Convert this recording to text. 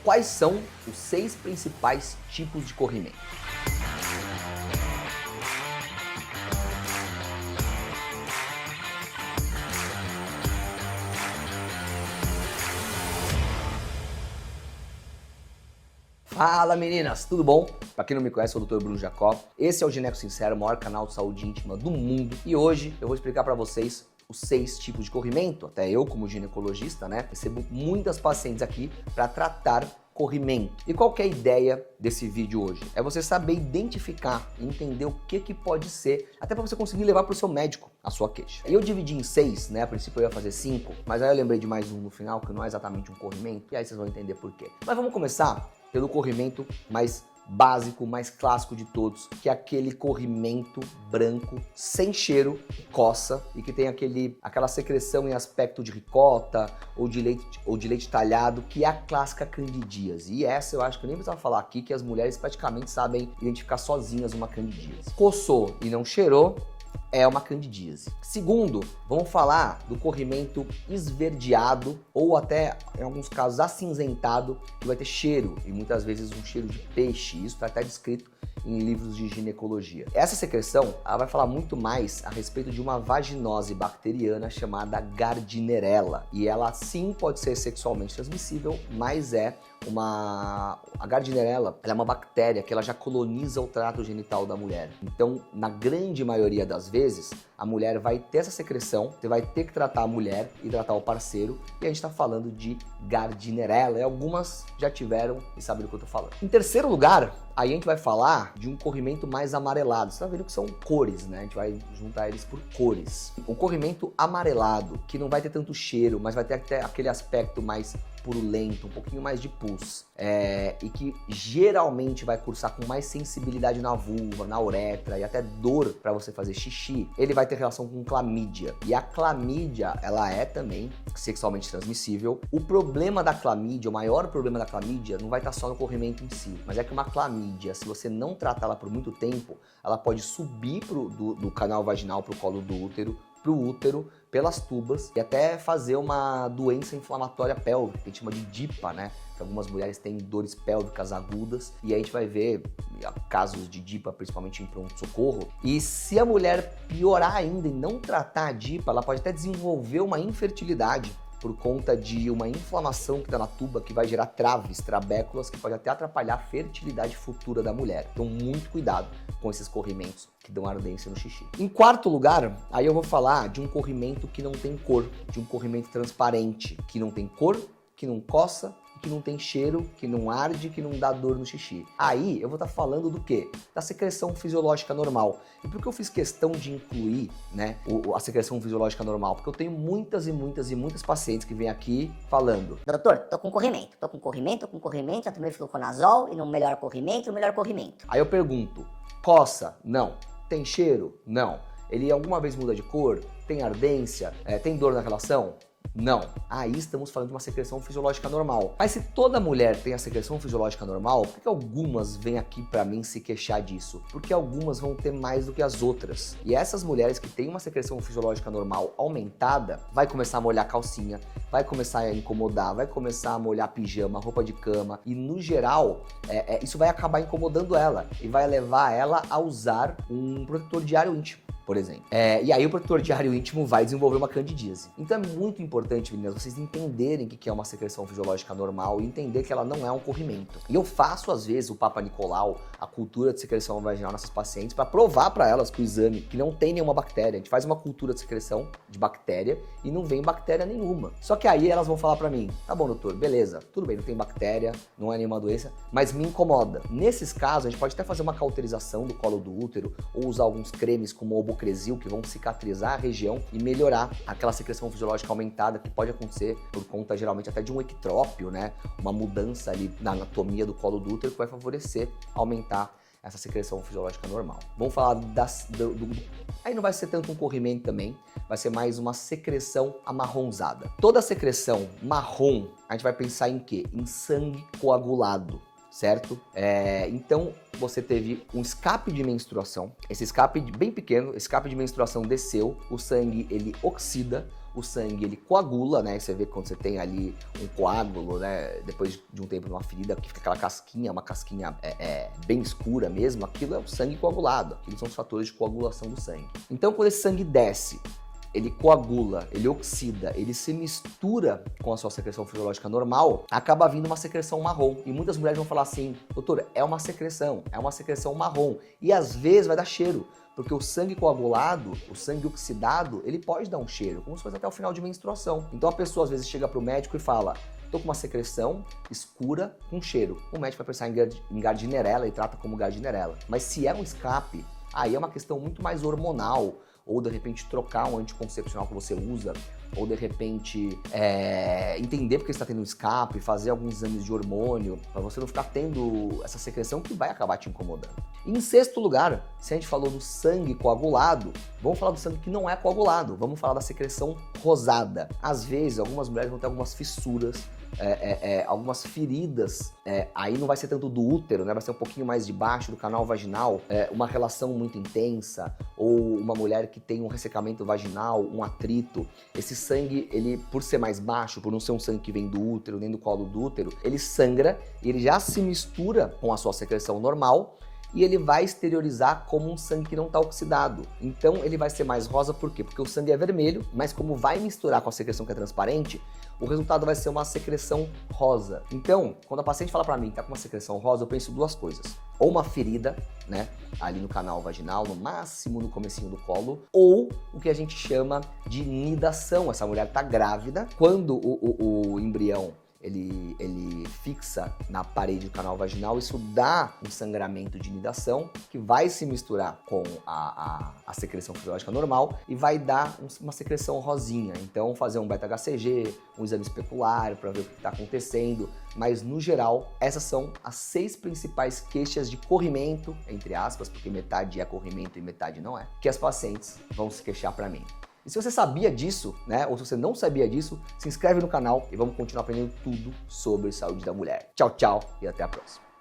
Quais são os 6 principais tipos de corrimento? Fala meninas, tudo bom? Pra quem não me conhece, eu sou o Dr. Bruno Jacó. Esse é o Gineco Sincero, o maior canal de saúde íntima do mundo. E hoje eu vou explicar pra vocês os 6 tipos de corrimento. Até eu, como ginecologista, recebo muitas pacientes aqui para tratar corrimento. E qual que é a ideia desse vídeo hoje? É você saber identificar e entender o que pode ser, até para você conseguir levar para o seu médico a sua queixa. Eu dividi em 6, A princípio eu ia fazer 5, mas aí eu lembrei de mais um no final, que não é exatamente um corrimento, e aí vocês vão entender por quê. Mas vamos começar pelo corrimento mais básico, mais clássico de todos, que é aquele corrimento branco, sem cheiro, coça e que tem aquela secreção em aspecto de ricota ou de leite talhado, que é a clássica candidíase. E essa eu acho que eu nem precisava falar aqui, que as mulheres praticamente sabem identificar sozinhas uma candidíase. Coçou e não cheirou, é uma candidíase. Segundo, vamos falar do corrimento esverdeado ou até, em alguns casos, acinzentado, que vai ter cheiro e muitas vezes um cheiro de peixe. Isso está até descrito em livros de ginecologia. Essa secreção, ela vai falar muito mais a respeito de uma vaginose bacteriana chamada Gardnerella. E ela sim pode ser sexualmente transmissível, mas a Gardnerella, ela é uma bactéria que ela já coloniza o trato genital da mulher. Então, na grande maioria das vezes, a mulher vai ter essa secreção, você vai ter que tratar a mulher e tratar o parceiro, e a gente está falando de Gardnerella, e algumas já tiveram e sabem do que eu tô falando. Em terceiro lugar, aí a gente vai falar de um corrimento mais amarelado. Você tá vendo que são cores, A gente vai juntar eles por cores. Um corrimento amarelado, que não vai ter tanto cheiro, mas vai ter até aquele aspecto mais purulento, um pouquinho mais de pus, e que geralmente vai cursar com mais sensibilidade na vulva, na uretra e até dor para você fazer xixi. Ele vai ter relação com clamídia, e a clamídia, ela é também sexualmente transmissível. O problema da clamídia, o maior problema da clamídia não vai estar só no corrimento em si, mas é que uma clamídia, se você não tratar ela por muito tempo, ela pode subir do canal vaginal pro colo do útero, pro útero, pelas tubas e até fazer uma doença inflamatória pélvica, que a gente chama de DIPA, Que algumas mulheres têm dores pélvicas agudas e aí a gente vai ver casos de DIPA, principalmente em pronto-socorro. E se a mulher piorar ainda e não tratar a DIPA, ela pode até desenvolver uma infertilidade por conta de uma inflamação que está na tuba, que vai gerar traves, trabéculas, que pode até atrapalhar a fertilidade futura da mulher. Então, muito cuidado com esses corrimentos que dão ardência no xixi. Em quarto lugar, aí eu vou falar de um corrimento que não tem cor, de um corrimento transparente, que não tem cor, que não coça, que não tem cheiro, que não arde, que não dá dor no xixi. Aí eu vou estar falando do quê? Da secreção fisiológica normal. E por que eu fiz questão de incluir, a secreção fisiológica normal? Porque eu tenho muitas pacientes que vêm aqui falando: doutor, tô com corrimento, já tomei fluconazol e não melhora corrimento. Aí eu pergunto: coça? Não. Tem cheiro? Não. Ele alguma vez muda de cor? Tem ardência? Tem dor na relação? Não. Aí estamos falando de uma secreção fisiológica normal. Mas se toda mulher tem a secreção fisiológica normal, por que algumas vêm aqui pra mim se queixar disso? Porque algumas vão ter mais do que as outras. E essas mulheres que têm uma secreção fisiológica normal aumentada, vai começar a molhar calcinha, vai começar a incomodar, vai começar a molhar pijama, roupa de cama. E no geral, isso vai acabar incomodando ela e vai levar ela a usar um protetor diário íntimo, por exemplo. E aí o protetor diário íntimo vai desenvolver uma candidíase. Então é muito importante, meninas, vocês entenderem o que é uma secreção fisiológica normal e entender que ela não é um corrimento. E eu faço, às vezes, o Papa Nicolau, a cultura de secreção vaginal nessas pacientes, para provar para elas com o exame que não tem nenhuma bactéria. A gente faz uma cultura de secreção de bactéria e não vem bactéria nenhuma. Só que aí elas vão falar para mim: tá bom, doutor, beleza, tudo bem, não tem bactéria, não é nenhuma doença, mas me incomoda. Nesses casos, a gente pode até fazer uma cauterização do colo do útero ou usar alguns cremes como o Obocresil, que vão cicatrizar a região e melhorar aquela secreção fisiológica aumentada que pode acontecer por conta, geralmente, até de um ectrópio, uma mudança ali na anatomia do colo do útero que vai favorecer, aumentar essa secreção fisiológica normal. Vamos falar aí não vai ser tanto um corrimento também, vai ser mais uma secreção amarronzada. Toda secreção marrom, a gente vai pensar em quê? Em sangue coagulado, certo? Então, você teve um escape de menstruação, esse escape bem pequeno, escape de menstruação desceu, o sangue ele oxida, o sangue ele coagula, né? Você vê quando você tem ali um coágulo, né? Depois de um tempo numa ferida, que fica aquela casquinha, uma casquinha bem escura mesmo, aquilo é o sangue coagulado, aqueles são os fatores de coagulação do sangue. Então, quando esse sangue desce, ele coagula, ele oxida, ele se mistura com a sua secreção fisiológica normal, acaba vindo uma secreção marrom. E muitas mulheres vão falar assim, doutor, é uma secreção marrom. E às vezes vai dar cheiro, porque o sangue coagulado, o sangue oxidado, ele pode dar um cheiro, como se fosse até o final de menstruação. Então a pessoa às vezes chega para o médico e fala, tô com uma secreção escura com cheiro. O médico vai pensar em gardnerella e trata como gardnerella. Mas se é um escape, aí é uma questão muito mais hormonal, ou de repente trocar um anticoncepcional que você usa, ou de repente entender porque você está tendo um escape, fazer alguns exames de hormônio, para você não ficar tendo essa secreção que vai acabar te incomodando. E em sexto lugar, se a gente falou do sangue coagulado, vamos falar do sangue que não é coagulado, vamos falar da secreção rosada. Às vezes, algumas mulheres vão ter algumas fissuras, algumas feridas, aí não vai ser tanto do útero, né? Vai ser um pouquinho mais de baixo do canal vaginal, uma relação muito intensa, ou uma mulher que tem um ressecamento vaginal, um atrito. Esse sangue, ele, por ser mais baixo, por não ser um sangue que vem do útero, nem do colo do útero, ele sangra e ele já se mistura com a sua secreção normal, e ele vai exteriorizar como um sangue que não está oxidado. Então ele vai ser mais rosa, por quê? Porque o sangue é vermelho, mas como vai misturar com a secreção que é transparente, o resultado vai ser uma secreção rosa. Então, quando a paciente fala para mim que tá com uma secreção rosa, eu penso duas coisas. Ou uma ferida, né, ali no canal vaginal, no máximo no comecinho do colo, ou o que a gente chama de nidação. Essa mulher tá grávida, quando o embrião ele fixa na parede do canal vaginal, isso dá um sangramento de nidação que vai se misturar com a secreção fisiológica normal e vai dar uma secreção rosinha. Então, fazer um beta-HCG, um exame especular para ver o que está acontecendo. Mas, no geral, essas são as 6 principais queixas de corrimento, entre aspas, porque metade é corrimento e metade não é, que as pacientes vão se queixar para mim. E se você sabia disso, né, ou se você não sabia disso, se inscreve no canal e vamos continuar aprendendo tudo sobre saúde da mulher. Tchau, tchau e até a próxima.